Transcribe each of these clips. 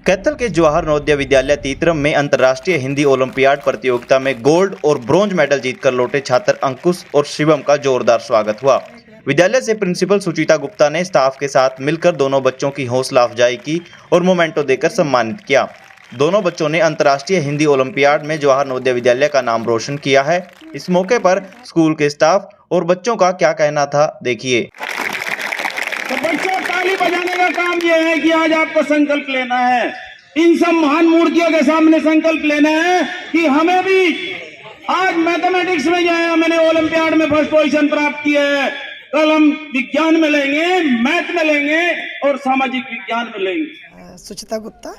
कैथल के जवाहर नवोदय विद्यालय तीतरम में अंतर्राष्ट्रीय हिंदी ओलंपियाड प्रतियोगिता में गोल्ड और ब्रॉन्ज मेडल जीतकर लौटे छात्र अंकुश और शिवम का जोरदार स्वागत हुआ। विद्यालय से प्रिंसिपल सुचिता गुप्ता ने स्टाफ के साथ मिलकर दोनों बच्चों की हौसला अफजाई की और मोमेंटो देकर सम्मानित किया। दोनों बच्चों ने अंतर्राष्ट्रीय हिंदी ओलंपियाड में जवाहर नवोदय विद्यालय का नाम रोशन किया है। इस मौके पर स्कूल के स्टाफ और बच्चों का क्या कहना था, देखिए। तो बच्चों, ताली बजाने का काम यह है कि आज आपको संकल्प लेना है, इन सब महान मूर्तियों के सामने संकल्प लेना है कि हमें भी आज मैथमेटिक्स में जो है मैंने ओलंपियाड में फर्स्ट पोजीशन प्राप्त की है, कल हम विज्ञान में लेंगे, मैथ में लेंगे और सामाजिक विज्ञान में लेंगे। सुचिता गुप्ता,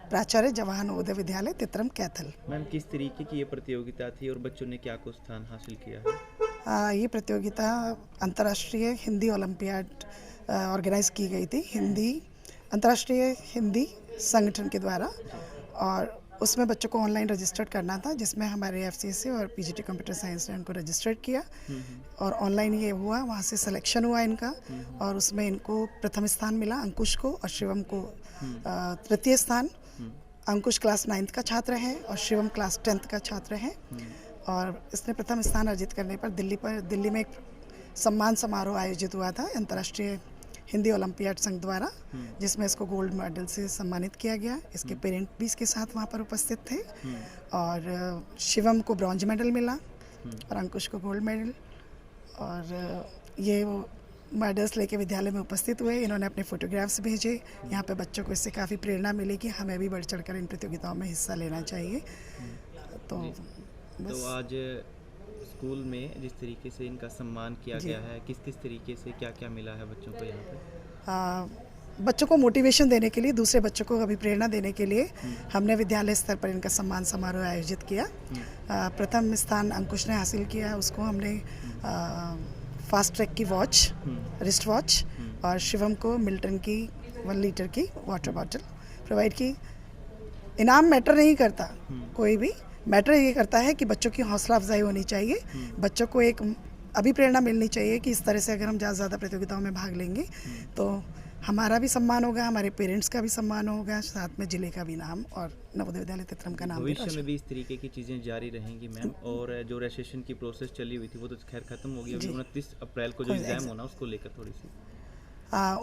प्राचार्य जवाहर नवोदय विद्यालय तीतरम कैथल। मैम, किस तरीके की ये प्रतियोगिता थी और बच्चों ने क्या कुछ स्थान हासिल किया है? ये प्रतियोगिता अंतर्राष्ट्रीय हिंदी ओलंपियाड ऑर्गेनाइज की गई थी, अंतर्राष्ट्रीय हिंदी संगठन के द्वारा, और उसमें बच्चों को ऑनलाइन रजिस्टर्ड करना था, जिसमें हमारे एफसीएससी और पीजीटी कंप्यूटर साइंस ने उनको रजिस्टर्ड किया और ऑनलाइन ये हुआ, वहाँ से सिलेक्शन हुआ इनका और उसमें इनको प्रथम स्थान मिला, अंकुश को, और शिवम को तृतीय स्थान। अंकुश क्लास 9th का छात्र है और शिवम क्लास 10th का छात्र है और इसने प्रथम स्थान अर्जित करने पर दिल्ली में एक सम्मान समारोह आयोजित हुआ था अंतर्राष्ट्रीय हिंदी ओलंपियाड संघ द्वारा, जिसमें इसको गोल्ड मेडल से सम्मानित किया गया। इसके पेरेंट भी इसके साथ वहाँ पर उपस्थित थे और शिवम को ब्रॉन्ज मेडल मिला और अंकुश को गोल्ड मेडल, और ये वो मेडल्स लेके विद्यालय में उपस्थित हुए। इन्होंने अपने फोटोग्राफ्स भेजे। यहाँ पे बच्चों को इससे काफ़ी प्रेरणा मिली कि हमें भी बढ़ चढ़कर इन प्रतियोगिताओं में हिस्सा लेना चाहिए। तो आज स्कूल में जिस तरीके से इनका सम्मान किया गया है, किस किस तरीके से क्या क्या मिला है बच्चों को यहाँ पे? बच्चों को मोटिवेशन देने के लिए, दूसरे बच्चों को अभी प्रेरणा देने के लिए हमने विद्यालय स्तर पर इनका सम्मान समारोह आयोजित किया। प्रथम स्थान अंकुश ने हासिल किया, उसको हमने फास्ट ट्रैक की वॉच, रिस्ट वॉच, और शिवम को मिल्टन की 1 लीटर की वाटर बॉटल प्रोवाइड की। इनाम मैटर नहीं करता, कोई भी मैटर ये करता है कि बच्चों की हौसला अफजाई होनी चाहिए, बच्चों को एक अभिप्रेरणा मिलनी चाहिए कि इस तरह से अगर हम ज़्यादा प्रतियोगिताओं में भाग लेंगे तो हमारा भी सम्मान होगा, हमारे पेरेंट्स का भी सम्मान होगा, साथ में जिले का भी नाम और नवोदय विद्यालय तीतरम का नाम। भविष्य में भी इस तरीके की चीज़ें जारी रहेंगी मैम? और जो रजिस्ट्रेशन की प्रोसेस चली हुई थी वो तो खैर खत्म हो गई, अभी 29 अप्रैल को जो एग्जाम होना उसको लेकर थोड़ी सी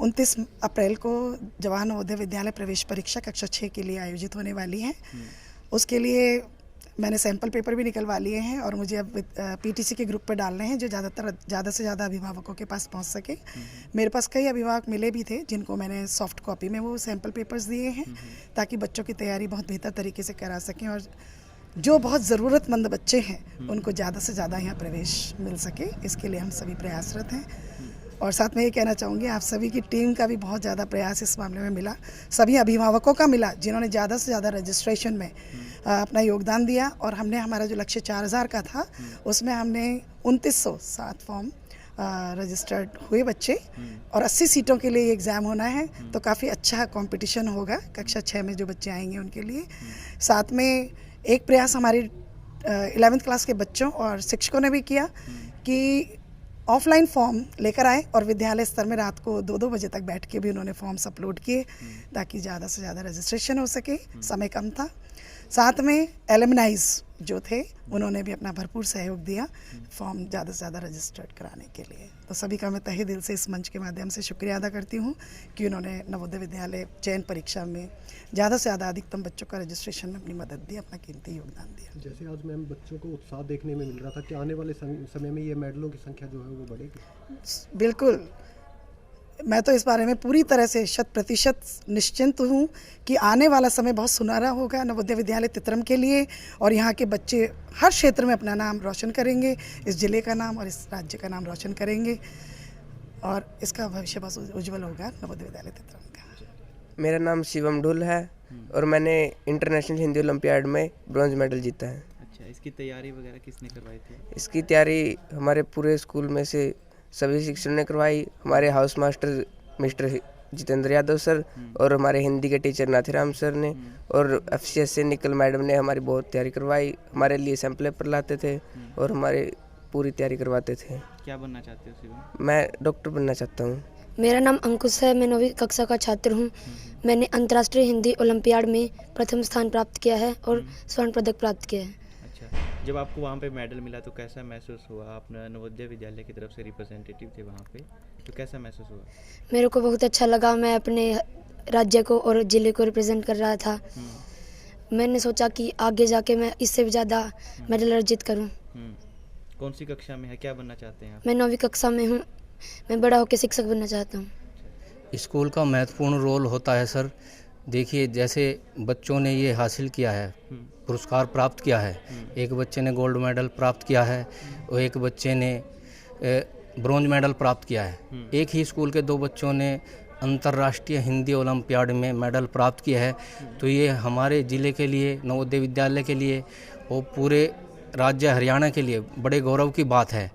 29 अप्रैल को जवाहर नवोदय विद्यालय प्रवेश परीक्षा कक्षा 6 के लिए आयोजित होने वाली है। उसके लिए मैंने सैंपल पेपर भी निकलवा लिए हैं और मुझे अब पीटीसी के ग्रुप पर डालने हैं जो ज़्यादा से ज़्यादा अभिभावकों के पास पहुंच सके। मेरे पास कई अभिभावक मिले भी थे जिनको मैंने सॉफ्ट कॉपी में वो सैंपल पेपर्स दिए हैं ताकि बच्चों की तैयारी बहुत बेहतर तरीके से करा सकें और जो बहुत ज़रूरतमंद बच्चे हैं उनको ज़्यादा से ज़्यादा यहाँ प्रवेश मिल सके, इसके लिए हम सभी प्रयासरत हैं। और साथ में ये कहना चाहूँगी, आप सभी की टीम का भी बहुत ज़्यादा प्रयास इस मामले में मिला, सभी अभिभावकों का मिला जिन्होंने ज़्यादा से ज़्यादा रजिस्ट्रेशन में अपना योगदान दिया। और हमने हमारा जो लक्ष्य 4000 का था उसमें हमने 2907 फॉर्म रजिस्टर्ड हुए बच्चे और 80 सीटों के लिए एग्ज़ाम होना है, तो काफ़ी अच्छा कंपटीशन होगा कक्षा 6 में जो बच्चे आएंगे उनके लिए। साथ में एक प्रयास हमारी 11th क्लास के बच्चों और शिक्षकों ने भी किया कि ऑफलाइन फॉर्म लेकर आए और विद्यालय स्तर में रात को 2-2 बजे तक बैठ के भी उन्होंने फॉर्म्स अपलोड किए ताकि ज़्यादा से ज़्यादा रजिस्ट्रेशन हो सके, समय कम था। साथ में एलुमनाइज जो थे उन्होंने भी अपना भरपूर सहयोग दिया फॉर्म ज़्यादा से ज़्यादा रजिस्टर्ड कराने के लिए। तो सभी का मैं तहे दिल से इस मंच के माध्यम से शुक्रिया अदा करती हूँ कि उन्होंने नवोदय विद्यालय चयन परीक्षा में ज़्यादा से ज़्यादा अधिकतम बच्चों का रजिस्ट्रेशन में अपनी मदद दी, अपना कीमती योगदान दिया। जैसे आज मैम बच्चों को उत्साह देखने में मिल रहा था कि आने वाले समय में ये मेडलों की संख्या जो है वो बढ़ेगी? बिल्कुल, मैं तो इस बारे में पूरी तरह से 100% निश्चिंत हूँ कि आने वाला समय बहुत सुनहरा होगा नवोदय विद्यालय तीतरम के लिए और यहाँ के बच्चे हर क्षेत्र में अपना नाम रोशन करेंगे, इस जिले का नाम और इस राज्य का नाम रोशन करेंगे और इसका भविष्य बहुत उज्जवल होगा नवोदय विद्यालय तीतरम का। मेरा नाम शिवम ढुल है और मैंने इंटरनेशनल हिंदी ओलंपियाड में ब्रॉन्ज मेडल जीता है। अच्छा, इसकी तैयारी वगैरह किसने करवाई थी? इसकी तैयारी हमारे पूरे स्कूल में से सभी शिक्षकों ने करवाई। हमारे house master mister Jitendra Yadav sir और हमारे हिंदी के टीचर नाथीराम सर ने और एफसीएस से निकल मैडम ने हमारी बहुत तैयारी करवाई, हमारे लिए सैंपल पेपर लाते थे और हमारे पूरी तैयारी करवाते थे। क्या बनना चाहते हो शिवम? मैं डॉक्टर बनना चाहता हूँ। मेरा नाम अंकुश है, मैं 9वीं कक्षा का छात्र हूँ। मैंने अंतर्राष्ट्रीय हिंदी ओलंपियाड में प्रथम स्थान प्राप्त किया है और स्वर्ण पदक प्राप्त किया है। अच्छा, जब आपको वहाँ पे मेडल मिला तो कैसा महसूस हुआ? आप नवोदय विद्यालय की तरफ से रिप्रेजेंटेटिव थे वहाँ पे, तो कैसा महसूस हुआ? मेरे को बहुत अच्छा लगा। मैं अपने राज्य को और ज़िले को रिप्रेजेंट कर रहा था। मैंने सोचा कि आगे जाके मैं इससे भी ज़्यादा मेडल अर्जित करूँ। कौन सी कक्षा में है, क्या बनना चाहते हैं आप? मैं 9वीं कक्षा में हूँ। मैं बड़ा होकर शिक्षक बनना चाहता हूँ। स्कूल का महत्वपूर्ण रोल होता है सर। देखिए, जैसे बच्चों ने ये हासिल किया है, पुरस्कार प्राप्त किया है, एक बच्चे ने गोल्ड मेडल प्राप्त किया है और एक बच्चे ने ब्रॉन्ज मेडल प्राप्त किया है। एक ही स्कूल के दो बच्चों ने अंतर्राष्ट्रीय हिंदी ओलंपियाड में मेडल प्राप्त किया है। तो ये हमारे ज़िले के लिए, नवोदय विद्यालय के लिए और पूरे राज्य हरियाणा के लिए बड़े गौरव की बात है।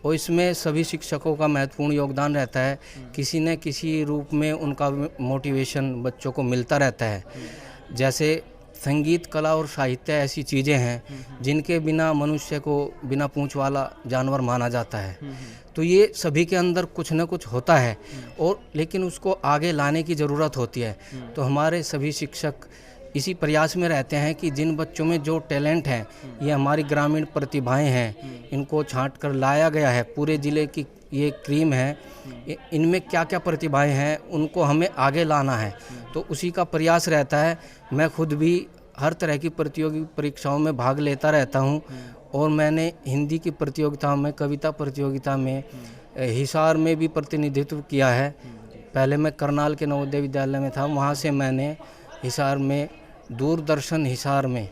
और इसमें सभी शिक्षकों का महत्वपूर्ण योगदान रहता है। किसी न किसी रूप में उनका मोटिवेशन बच्चों को मिलता रहता है। जैसे संगीत, कला और साहित्य ऐसी चीज़ें हैं जिनके बिना मनुष्य को बिना पूंछ वाला जानवर माना जाता है। तो ये सभी के अंदर कुछ न कुछ होता है और लेकिन उसको आगे लाने की ज़रूरत होती है। तो हमारे सभी शिक्षक इसी प्रयास में रहते हैं कि जिन बच्चों में जो टैलेंट है, ये हमारी ग्रामीण प्रतिभाएं हैं, इनको छांट कर लाया गया है। पूरे ज़िले की ये क्रीम है, इनमें क्या क्या प्रतिभाएं हैं उनको हमें आगे लाना है। तो उसी का प्रयास रहता है। मैं खुद भी हर तरह की प्रतियोगी परीक्षाओं में भाग लेता रहता हूं और मैंने हिंदी की प्रतियोगिता में, कविता प्रतियोगिता में, हिसार में भी प्रतिनिधित्व किया है। पहले मैं करनाल के नवोदय विद्यालय में था, वहाँ से मैंने हिसार में, दूरदर्शन हिसार में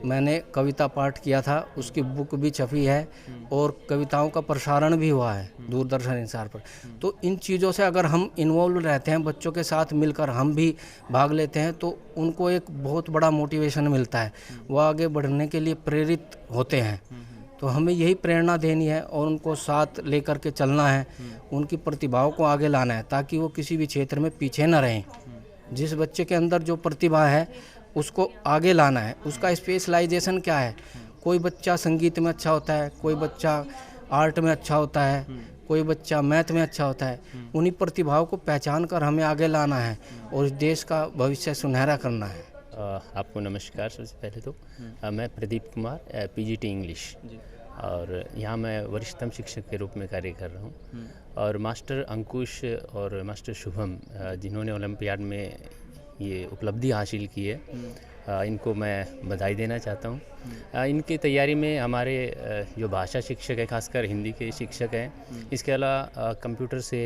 मैंने कविता पाठ किया था। उसकी बुक भी छपी है और कविताओं का प्रसारण भी हुआ है दूरदर्शन हिसार पर। तो इन चीज़ों से अगर हम इन्वॉल्व रहते हैं, बच्चों के साथ मिलकर हम भी भाग लेते हैं, तो उनको एक बहुत बड़ा मोटिवेशन मिलता है। वो आगे बढ़ने के लिए प्रेरित होते हैं। तो हमें यही प्रेरणा देनी है और उनको साथ लेकर के चलना है, उनकी प्रतिभाओं को आगे लाना है ताकि वो किसी भी क्षेत्र में पीछे न रहें। जिस बच्चे के अंदर जो प्रतिभा है उसको आगे लाना है। उसका स्पेशलाइजेशन क्या है? कोई बच्चा संगीत में अच्छा होता है, कोई बच्चा आर्ट में अच्छा होता है, कोई बच्चा मैथ में अच्छा होता है। उन्हीं प्रतिभाओं को पहचान कर हमें आगे लाना है और इस देश का भविष्य सुनहरा करना है। आपको नमस्कार। सबसे पहले तो मैं प्रदीप कुमार, पीजीटी इंग्लिश, और यहाँ मैं वरिष्ठतम शिक्षक के रूप में कार्य कर रहा हूँ। और मास्टर अंकुश और मास्टर शुभम, जिन्होंने ओलंपियाड में ये उपलब्धि हासिल की है, इनको मैं बधाई देना चाहता हूँ। इनकी तैयारी में हमारे जो भाषा शिक्षक है, खासकर हिंदी के शिक्षक हैं, इसके अलावा कंप्यूटर से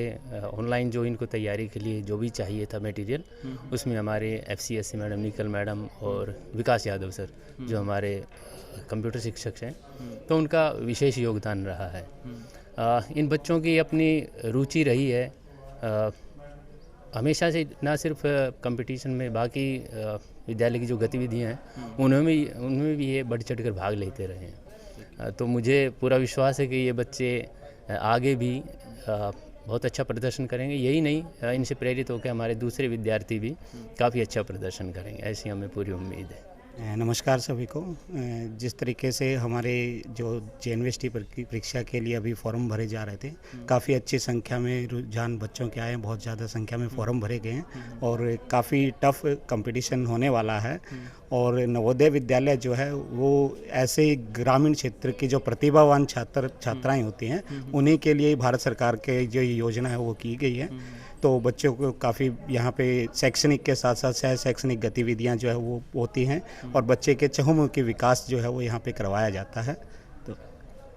ऑनलाइन जो इनको तैयारी के लिए जो भी चाहिए था मटेरियल, उसमें हमारे FCSC मैडम, निकल मैडम और विकास यादव सर, जो हमारे कंप्यूटर शिक्षक हैं, तो उनका विशेष योगदान रहा है। इन बच्चों की अपनी रुचि रही है हमेशा से, ना सिर्फ कंपटीशन में, बाकी विद्यालय की जो गतिविधियां हैं उनमें भी ये बढ़ चढ़ कर भाग लेते रहे हैं। तो मुझे पूरा विश्वास है कि ये बच्चे आगे भी बहुत अच्छा प्रदर्शन करेंगे। यही नहीं, इनसे प्रेरित होकर हमारे दूसरे विद्यार्थी भी काफ़ी अच्छा प्रदर्शन करेंगे, ऐसी हमें पूरी उम्मीद है। नमस्कार सभी को। जिस तरीके से हमारे जो JNVST परीक्षा के लिए अभी फॉर्म भरे जा रहे थे, काफ़ी अच्छी संख्या में रुझान बच्चों के आए हैं, बहुत ज़्यादा संख्या में फॉर्म भरे गए हैं और काफ़ी टफ कंपटीशन होने वाला है। और नवोदय विद्यालय जो है वो ऐसे ग्रामीण क्षेत्र की जो प्रतिभावान छात्राएं होती हैं, उन्हीं के लिए भारत सरकार के जो योजना है वो की गई है। तो बच्चों को काफ़ी यहाँ पे शैक्षणिक के साथ साथ सह शैक्षणिक गतिविधियाँ जो है वो होती हैं और बच्चे के चहुमुखी विकास जो है वो यहाँ पे करवाया जाता है।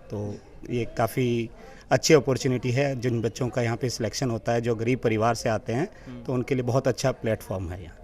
तो ये काफ़ी अच्छी अपॉर्चुनिटी है। जिन बच्चों का यहाँ पे सिलेक्शन होता है, जो गरीब परिवार से आते हैं, तो उनके लिए बहुत अच्छा प्लेटफॉर्म है यहाँ।